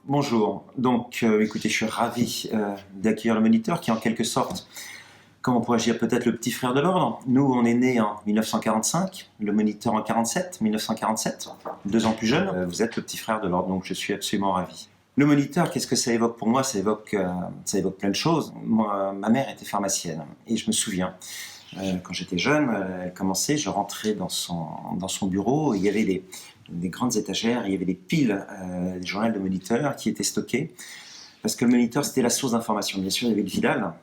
Bonjour, donc écoutez, je suis ravi d'accueillir le moniteur qui est en quelque sorte, comment pourrais-je dire, peut-être le petit frère de l'ordre. Nous, on est né en 1945, le moniteur en 1947, 2 ans plus jeune. Vous êtes le petit frère de l'ordre, donc je suis absolument ravi. Le moniteur, qu'est-ce que ça évoque pour moi? Ça évoque plein de choses. Moi, ma mère était pharmacienne et je me souviens, quand j'étais jeune, elle commençait, je rentrais dans son bureau, et il y avait des grandes étagères, il y avait des piles, des journaux de moniteur qui étaient stockés, parce que le moniteur, c'était la source d'information. Bien sûr, il y avait le Vidal,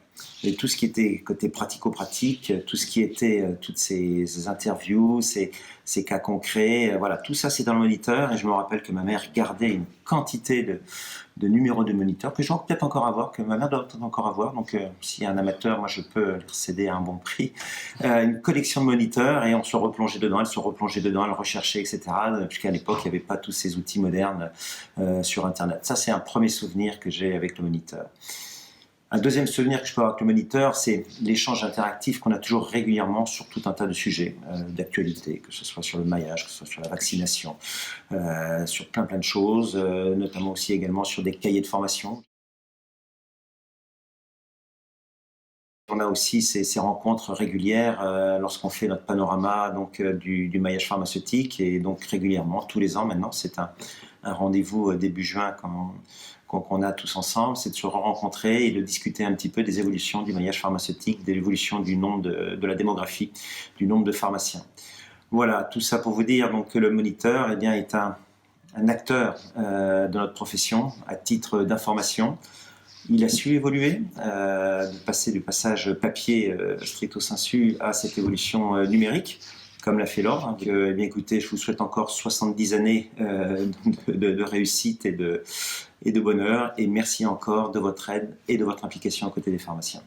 et tout ce qui était côté pratico-pratique, tout ce qui était toutes ces interviews, ces cas concrets, voilà, tout ça c'est dans le moniteur. Et je me rappelle que ma mère gardait une quantité de numéros de moniteur que je dois peut-être encore avoir, que ma mère doit peut-être encore avoir. Donc s'il y a un amateur, moi je peux leur céder à un bon prix. Une collection de moniteurs, et on se replongeait dedans, elle se replongeait dedans, elle recherchait, etc. Puisqu'à l'époque il n'y avait pas tous ces outils modernes sur Internet. Ça c'est un premier souvenir que j'ai avec le moniteur. Un deuxième souvenir que je peux avoir avec le moniteur, c'est l'échange interactif qu'on a toujours régulièrement sur tout un tas de sujets d'actualité, que ce soit sur le maillage, que ce soit sur la vaccination, sur plein de choses, notamment aussi également sur des cahiers de formation. On a aussi ces rencontres régulières lorsqu'on fait notre panorama donc, du maillage pharmaceutique, et donc régulièrement, tous les ans maintenant, c'est un rendez-vous début juin qu'on a tous ensemble, c'est de se rencontrer et de discuter un petit peu des évolutions du maillage pharmaceutique, de l'évolution du nombre de la démographie, du nombre de pharmaciens. Voilà, tout ça pour vous dire donc, que le moniteur eh bien, est un acteur de notre profession à titre d'information. Il a su évoluer, de passer du passage papier stricto sensu à cette évolution numérique, comme l'a fait l'ordre. Eh bien, écoutez, je vous souhaite encore 70 années de réussite et de bonheur, et merci encore de votre aide et de votre implication aux côtés des pharmaciens.